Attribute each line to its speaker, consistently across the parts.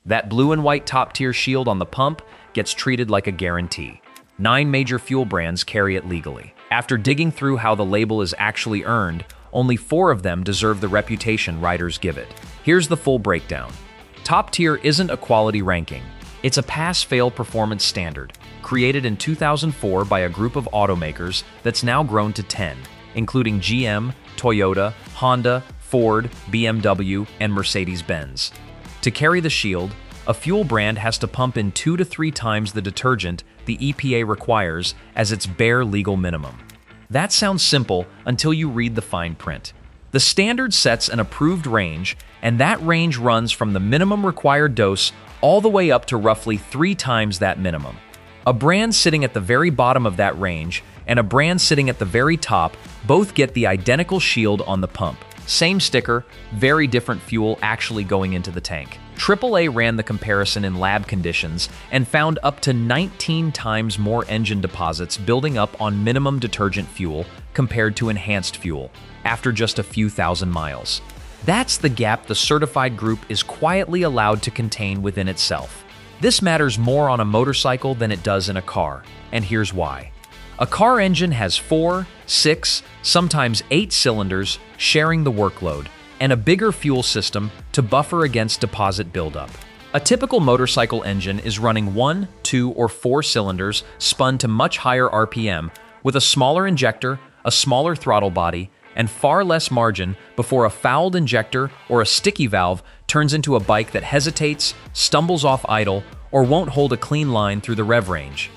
Speaker 1: That blue and white top-tier shield on the pump gets treated like a guarantee. 9 major fuel brands carry it legally. After digging through how the label is actually earned, only 4 of them deserve the reputation riders give it. Here's the full breakdown. Top tier isn't a quality ranking. It's a pass-fail performance standard, created in 2004 by a group of automakers that's now grown to 10, including GM, Toyota, Honda, Ford, BMW, and Mercedes-Benz. To carry the shield, a fuel brand has to pump in 2 to 3 times the detergent the EPA requires as its bare legal minimum. That sounds simple until you read the fine print. The standard sets an approved range, and that range runs from the minimum required dose all the way up to roughly 3 times that minimum. A brand sitting at the very bottom of that range and a brand sitting at the very top both get the identical shield on the pump. Same sticker, very different fuel actually going into the tank. AAA ran the comparison in lab conditions and found up to 19 times more engine deposits building up on minimum detergent fuel compared to enhanced fuel after just a few thousand miles. That's the gap the certified group is quietly allowed to contain within itself. This matters more on a motorcycle than it does in a car, and here's why. A car engine has 4, 6, sometimes 8 cylinders sharing the workload, and a bigger fuel system to buffer against deposit buildup. A typical motorcycle engine is running 1, 2, or 4 cylinders spun to much higher RPM with a smaller injector, a smaller throttle body, and far less margin before a fouled injector or a sticky valve turns into a bike that hesitates, stumbles off idle, or won't hold a clean line through the rev range.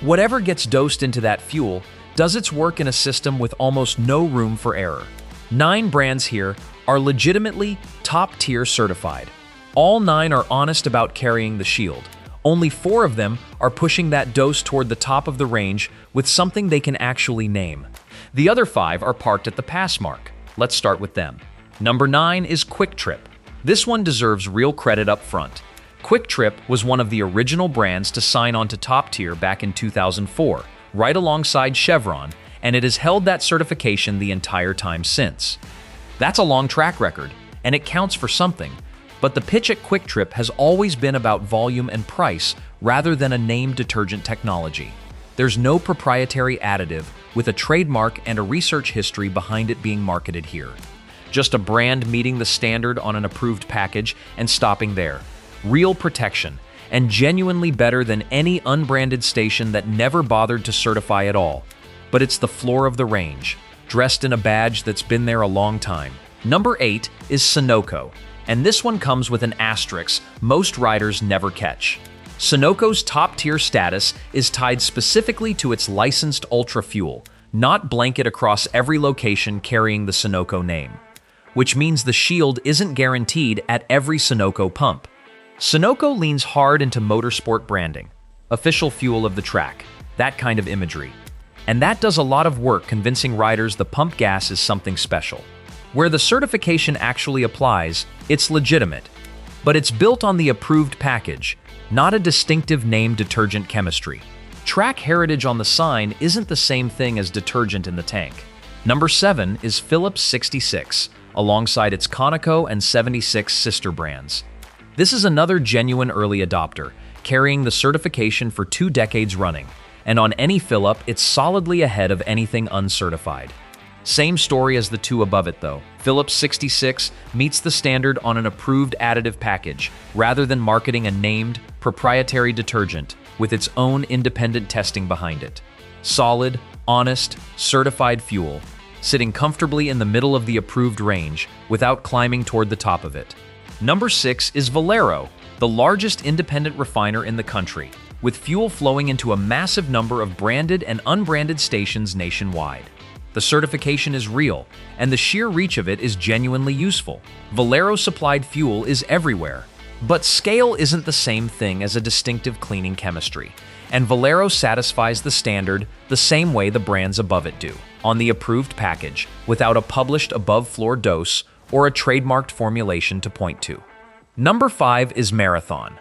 Speaker 1: Whatever gets dosed into that fuel does its work in a system with almost no room for error. 9 brands here are legitimately top-tier certified. All 9 are honest about carrying the shield. Only 4 of them are pushing that dose toward the top of the range with something they can actually name. The other 5 are parked at the pass mark. Let's start with them. Number 9 is QuikTrip. This one deserves real credit up front. QuikTrip was one of the original brands to sign on to top tier back in 2004, right alongside Chevron, and it has held that certification the entire time since. That's a long track record, and it counts for something, but the pitch at QuikTrip has always been about volume and price rather than a named detergent technology. There's no proprietary additive with a trademark and a research history behind it being marketed here. Just a brand meeting the standard on an approved package and stopping there. Real protection, and genuinely better than any unbranded station that never bothered to certify at all. But it's the floor of the range, dressed in a badge that's been there a long time. Number 8 is Sunoco, and this one comes with an asterisk most riders never catch. Sunoco's top-tier status is tied specifically to its licensed ultra fuel, not blanket across every location carrying the Sunoco name, which means the shield isn't guaranteed at every Sunoco pump. Sunoco leans hard into motorsport branding, official fuel of the track, that kind of imagery. And that does a lot of work convincing riders the pump gas is something special. Where the certification actually applies, it's legitimate, but it's built on the approved package, not a distinctive name detergent chemistry. Track heritage on the sign isn't the same thing as detergent in the tank. Number 7 is Phillips 66, alongside its Conoco and 76 sister brands. This is another genuine early adopter, carrying the certification for 2 decades running, and on any fill-up, it's solidly ahead of anything uncertified. Same story as the 2 above it though. Phillips 66 meets the standard on an approved additive package, rather than marketing a named, proprietary detergent with its own independent testing behind it. Solid, honest, certified fuel, sitting comfortably in the middle of the approved range without climbing toward the top of it. Number 6 is Valero, the largest independent refiner in the country, with fuel flowing into a massive number of branded and unbranded stations nationwide. The certification is real, and the sheer reach of it is genuinely useful. Valero-supplied fuel is everywhere. But scale isn't the same thing as a distinctive cleaning chemistry, and Valero satisfies the standard the same way the brands above it do, on the approved package, without a published above-floor dose or a trademarked formulation to point to. Number 5 is Marathon.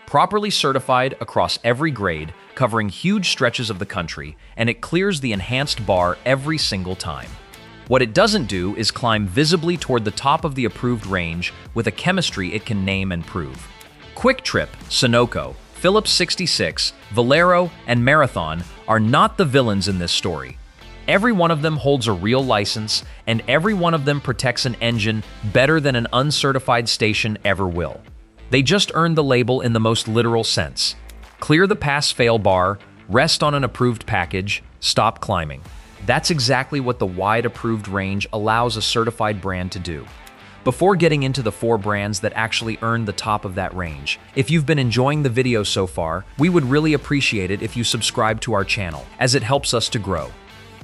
Speaker 1: Properly certified across every grade, covering huge stretches of the country, and it clears the enhanced bar every single time. What it doesn't do is climb visibly toward the top of the approved range with a chemistry it can name and prove. QuikTrip, Sunoco, Phillips 66, Valero, and Marathon are not the villains in this story. Every one of them holds a real license, and every one of them protects an engine better than an uncertified station ever will. They just earned the label in the most literal sense. Clear the pass-fail bar, rest on an approved package, stop climbing. That's exactly what the wide approved range allows a certified brand to do. Before getting into the 4 brands that actually earned the top of that range, if you've been enjoying the video so far, we would really appreciate it if you subscribe to our channel, as it helps us to grow.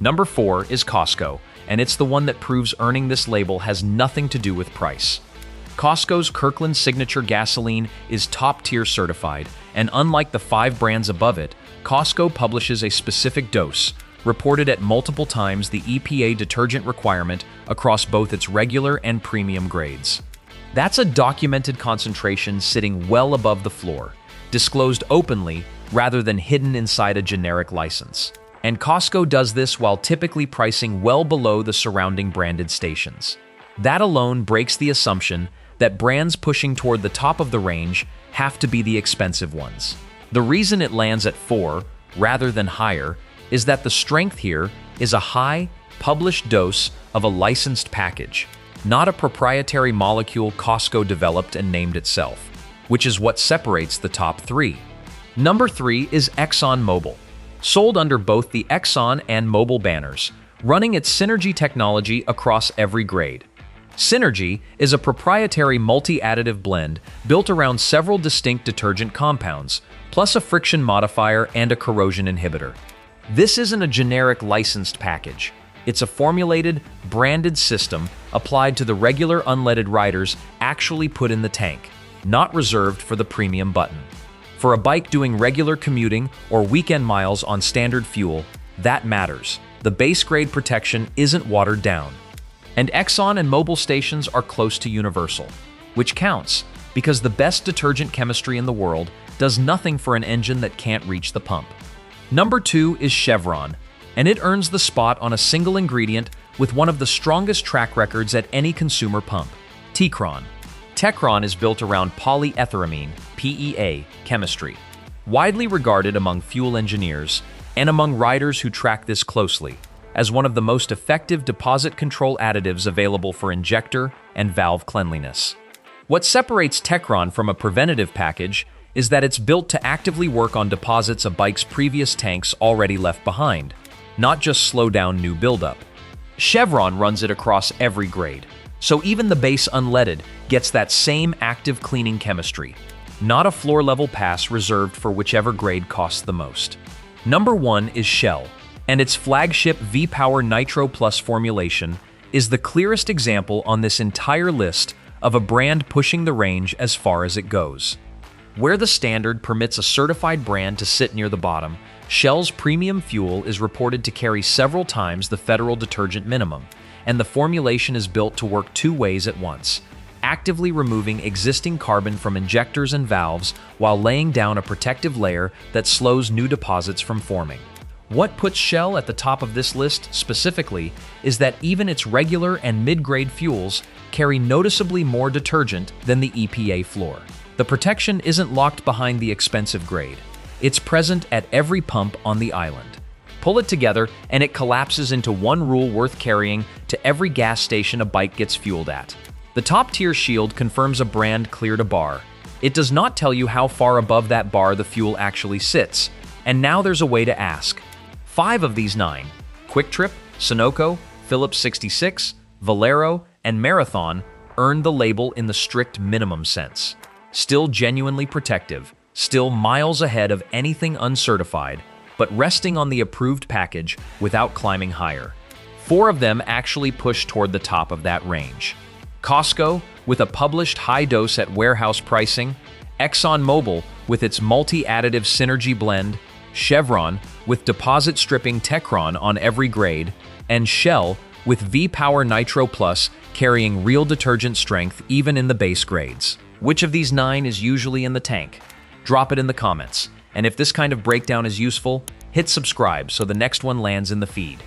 Speaker 1: Number 4 is Costco, and it's the one that proves earning this label has nothing to do with price. Costco's Kirkland Signature Gasoline is top-tier certified, and unlike the 5 brands above it, Costco publishes a specific dose, reported at multiple times the EPA detergent requirement across both its regular and premium grades. That's a documented concentration sitting well above the floor, disclosed openly rather than hidden inside a generic license. And Costco does this while typically pricing well below the surrounding branded stations. That alone breaks the assumption that brands pushing toward the top of the range have to be the expensive ones. The reason it lands at 4, rather than higher, is that the strength here is a high, published dose of a licensed package, not a proprietary molecule Costco developed and named itself, which is what separates the top 3. Number 3 is ExxonMobil, sold under both the Exxon and Mobil banners, running its Synergy technology across every grade. Synergy is a proprietary multi-additive blend built around several distinct detergent compounds, plus a friction modifier and a corrosion inhibitor. This isn't a generic licensed package. It's a formulated, branded system applied to the regular unleaded riders actually put in the tank, not reserved for the premium button. For a bike doing regular commuting or weekend miles on standard fuel, that matters. The base grade protection isn't watered down. And Exxon and Mobil stations are close to universal, which counts because the best detergent chemistry in the world does nothing for an engine that can't reach the pump. Number 2 is Chevron, and it earns the spot on a single ingredient with one of the strongest track records at any consumer pump, Techron. Techron is built around polyetheramine, PEA, chemistry, widely regarded among fuel engineers and among riders who track this closely as one of the most effective deposit control additives available for injector and valve cleanliness. What separates Techron from a preventative package is that it's built to actively work on deposits a bike's previous tanks already left behind, not just slow down new buildup. Chevron runs it across every grade, so even the base unleaded gets that same active cleaning chemistry, not a floor-level pass reserved for whichever grade costs the most. Number 1 is Shell, and its flagship V-Power Nitro Plus formulation is the clearest example on this entire list of a brand pushing the range as far as it goes. Where the standard permits a certified brand to sit near the bottom, Shell's premium fuel is reported to carry several times the federal detergent minimum, and the formulation is built to work 2 ways at once, actively removing existing carbon from injectors and valves while laying down a protective layer that slows new deposits from forming. What puts Shell at the top of this list specifically is that even its regular and mid-grade fuels carry noticeably more detergent than the EPA floor. The protection isn't locked behind the expensive grade. It's present at every pump on the island. Pull it together and it collapses into one rule worth carrying to every gas station a bike gets fueled at. The top-tier shield confirms a brand cleared a bar. It does not tell you how far above that bar the fuel actually sits. And now there's a way to ask. 5 of these 9, QuikTrip, Sunoco, Phillips 66, Valero, and Marathon, earned the label in the strict minimum sense. Still genuinely protective, still miles ahead of anything uncertified, but resting on the approved package without climbing higher. 4 of them actually push toward the top of that range. Costco, with a published high dose at warehouse pricing, ExxonMobil, with its multi-additive Synergy blend, Chevron, with deposit-stripping Techron on every grade, and Shell, with V-Power Nitro Plus carrying real detergent strength even in the base grades. Which of these 9 is usually in the tank? Drop it in the comments. And if this kind of breakdown is useful, hit subscribe so the next one lands in the feed.